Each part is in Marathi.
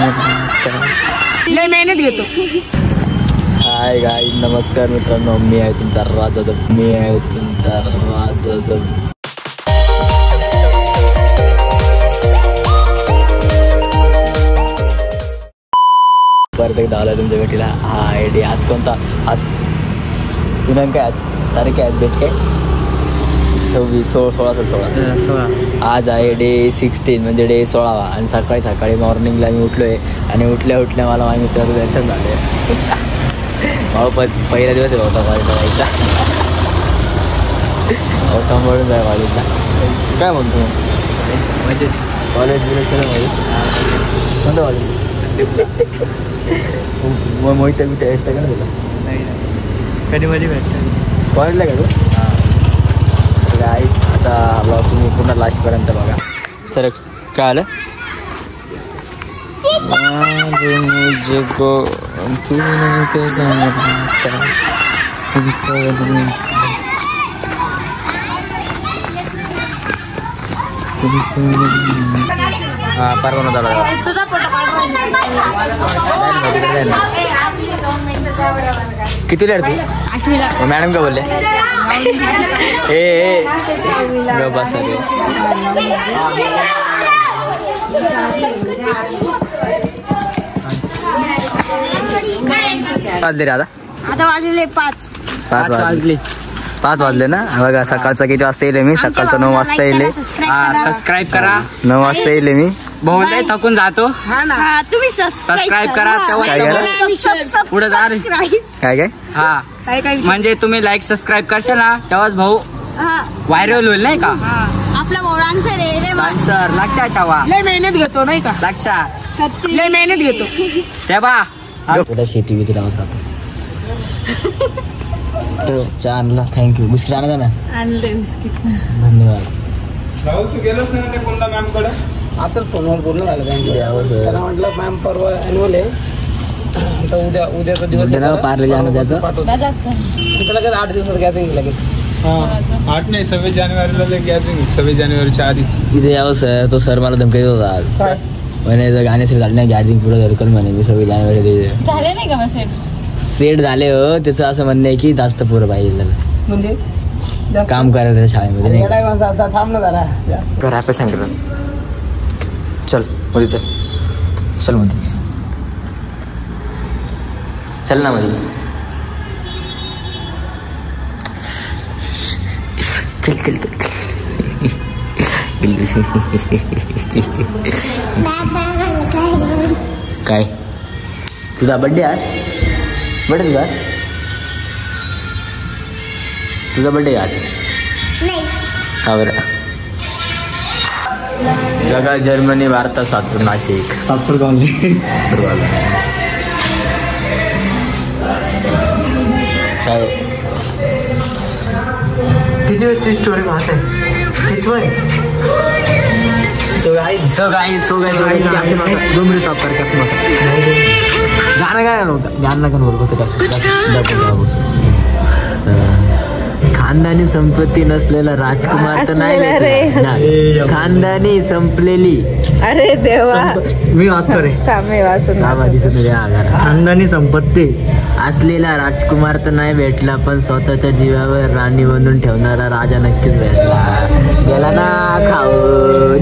लय मेहनत घेतो. हाय गाईज, नमस्कार मित्रांनो. मी आहे तुमचा राजा. मी आहे तुमचा राजा. परत एकदा आला तुमच्या भेटीला. हा आयडी आज कोणता? आज दिनांक काय? आज तारीख आहे डेट काय? 16. आज आहे डे 16 म्हणजे डे 16वा. आणि सकाळी मॉर्निंगला मी उठलो आहे. आणि उठल्या मला माझ्या मित्राचं दर्शन झालं आहे. पहिला दिवस होता कॉलेजला जायचा. सांभाळून जाय कॉलेजला. काय म्हणतो म्हणजे कॉलेज कोणतं कॉलेज? मग मोहित मी त्या भेटतं का ना तुला? नाही कधी मध्ये भेटतं कॉलेजला का तू? हां गाईस, आता ब्लॉग तुम्ही पूर्ण लास्टपर्यंत बघा. सर काय आलं? हा परवा झाला. कितीला आहे तू? 8वीला. मॅडम का बोलले? ए बस वाजले रे आता वाजले 5 वाजले ना. बघा सकाळचा किती वाजता येईल मी? सकाळचं 9 वाजता येईल. सबस्क्राईब करा. 9 वाजता येईल मी. बहुत थकून जातो. तुम्ही सबस्क्राईब करा. पुढे जा रे. काय हा म्हणजे तुम्ही लाईक सबस्क्राईब करशाल ना तेव्हाच भाऊ व्हायरल होईल नाही का? आपला भाऊ डान्सर लक्षात ठेवा. लय मेहनत घेतो नाही का? लक्षात लय मेहनत घेतो. तेव्हा शेती विधी राहत राहतो. चहा आणला. थँक्यू. बिस्किट आणा ना. आणले बिस्किट. धन्यवाद. तू गेलोस ना त्या कोणता मॅम कडे? आता फोनवर बोलणं झालं त्यांना. म्हटलं मॅम परवा ॲन्युअल आहे. आता उद्याचा दिवस पार्ले जाणं त्याचं लगेच 8 दिवसात गॅदरिंग लगेच. 8 नाही 26 जानेवारीला गॅदरिंग. 26 जानेवारीच्या आधीच इथे यावं सर. तो सर मला धमकी देत होता आज. म्हणे जर गाणे सेट झाले नाही गॅदरिंग पुढे धरकल म्हणे. मी 26 जानेवारी झाले नाही का सेट झाले हो. त्याचं असं म्हणणं आहे की जास्त पोरं पाहिजे म्हणजे काम करायचं शाळेमध्ये नाही. घरा पे सांगितलं चल मध्ये चल मध्ये चल ना मध्ये. काय तुझा बर्थडे आज? बर्थडे तुझा आज? तुझा बर्थडे आज नाही का बरं? जगा जर्मनी, भारतात सातपूर, नाशिक. सातपूर गावले. किती वेळची स्टोरी पाहते? किती वेळ? सो गाईज 2 मिनिट स्टॉप कर. गाणं काय नव्हतं. गाणं का नव्हतं. खानदानी संपत्ती नसलेला राजकुमार तर नाही. खानदानी संपलेली. अरे देवा मी वाचतो रे. दिसत नाही. खानदानी संपत्ती असलेला राजकुमार तर नाही भेटला, पण स्वतःच्या जीवावर राणी बनून ठेवणारा राजा नक्कीच भेटला. गेला ना खाऊन.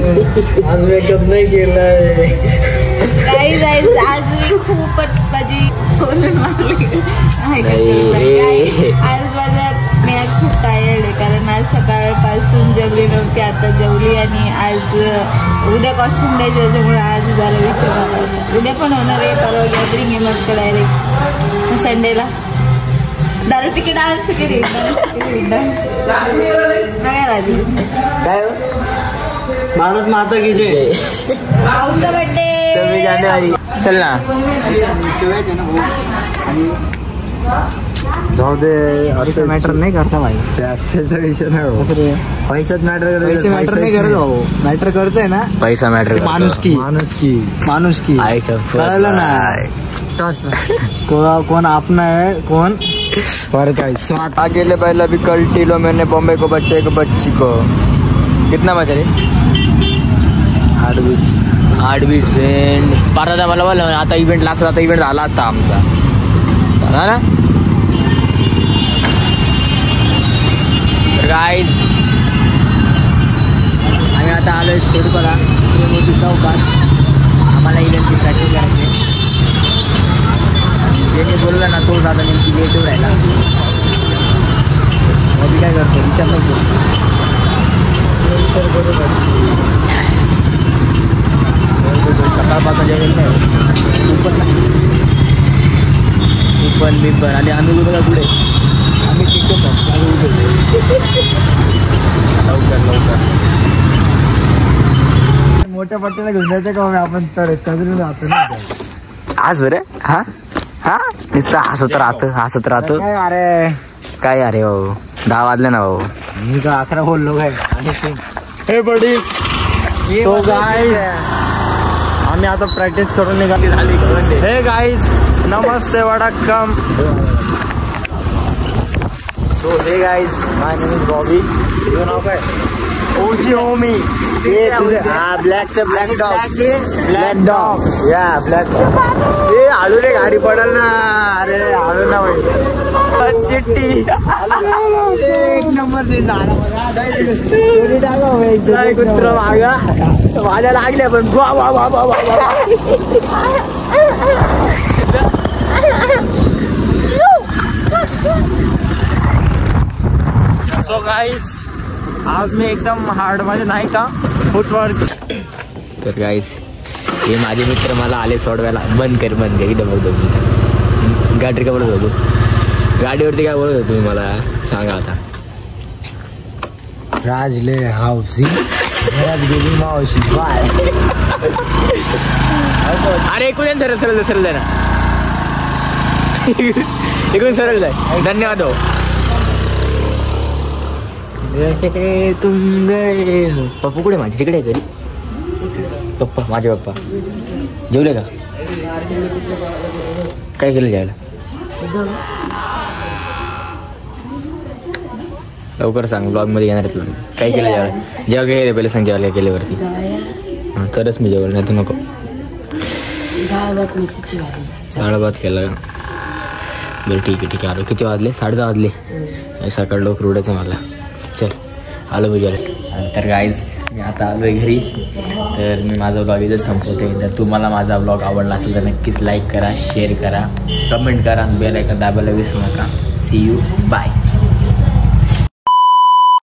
आज मेकअप नाही केलाय. आज मी खूपच माझी आज माझा मी आज खूप टायर्ड आहे. कारण आज सकाळपासून जेवली नव्हती. आता जेवली. आणि आज उद्या कॉस्ट्युम द्यायचं त्याच्यामुळे आज झाला विषय. उद्या पण होणार आहे. परवा गॅदरिंग आहे मग डायरेक्ट संडेला दारू पिके डान्स करी. काय राजू काय भारत माता की जय. भाऊचा बर्थडे 26 जानेवारी. चल ना जाऊ दे. असं मॅटर नाही करता भाई. पैशाचा विषय नाही. पैसाच मॅटर करत. पैसे मॅटर नाही करत भाऊ. मॅटर करतोय ना पैसा मॅटर. माणुसकी कळलं ना. कौन अपना है कौन फर्क है. अकेले पहले भी कल्टी लो मैंने बॉम्बे को बच्चे को बच्ची को. कितना बचा रे? 8-20 8-20 फ्रेंड. परत मला बोललं आता इव्हेंट लागला, आता इव्हेंट झाला असता आमचा ना. गाईज आम्ही आता आलोय थोडीपणा मोठी चौकात. आम्हाला इव्हेंटची प्रॅक्टिस करायची. ज्यांनी बोलला ना तोच आता नेमकी गेटवर राहिला. मी काय करतो विचार नको. सकाळपासून जेवण नाही मी पण आणि आम्ही बघा पुढे आम्ही शिकतो लवकर मोठ्या पट्ट्याला घेऊन जायचं का आपण तर चंद्रून जातो ना आज बरं. हा हा नुसतं हसत राहतो. अरे काय अरे भाऊ 10 वाजले ना भाऊ. मी का 11 बोललो काय. हे बडी सो गाईज आम्ही आता प्रॅक्टिस करून निघाली झाली. हे गाईज नमस्ते वडक्कम. सो हे guys my name is Bobby. तुझं नाव काय. ओजी होमी. हे तुझे हा ब्लॅक डॉग या ब्लॅक. हे आलू रे गाडी पडल ना. अरे आलू ना चिट्टी एक नंबर कुत्र मागा माझ्या लागल्या पण सो गाईज आज मी एकदम हार्ड मध्ये नाही का फुटवर्क. तर गाईज हे माझे मित्र मला आले सोडवायला. बंद कर इथं बघतो गाडी का बोलत होतो. गाडीवरती काय बोलत होतो तुम्ही मला सांगा आता. राजले हाऊसिंग गेली मावशी बाय. अरे एकूण सरळ ना एकूण सरळ जाय. धन्यवाद हो. तुम गए पप्पू कुठे माझी तिकडे घरी. पप्पा माझे पप्पा जेवले का. काय केलं जायला. लवकर सांग ब्लॉग मध्ये येणार तुला. काय केलं जेवायला. जेव्हा काय पहिले सांग जेवायला काय केल्यावरती. हां तरच मी जेवण नाही तर नको. डाळ भात केला का. बरं ठीक आहे आलो. किती वाजले 10:30 वाजले. सकाळ लवकर उडायचं मला. चल आलो मी जेवायला. तर गाईज मी आता आलो आहे घरी. तर मी माझा ब्लॉग इथं संपवते. तर तुम्हाला माझा ब्लॉग आवडला असेल तर नक्कीच लाईक करा, शेअर करा, कमेंट करा आणि बेल आयकॉन दाबायला विसरू नका. See you bye.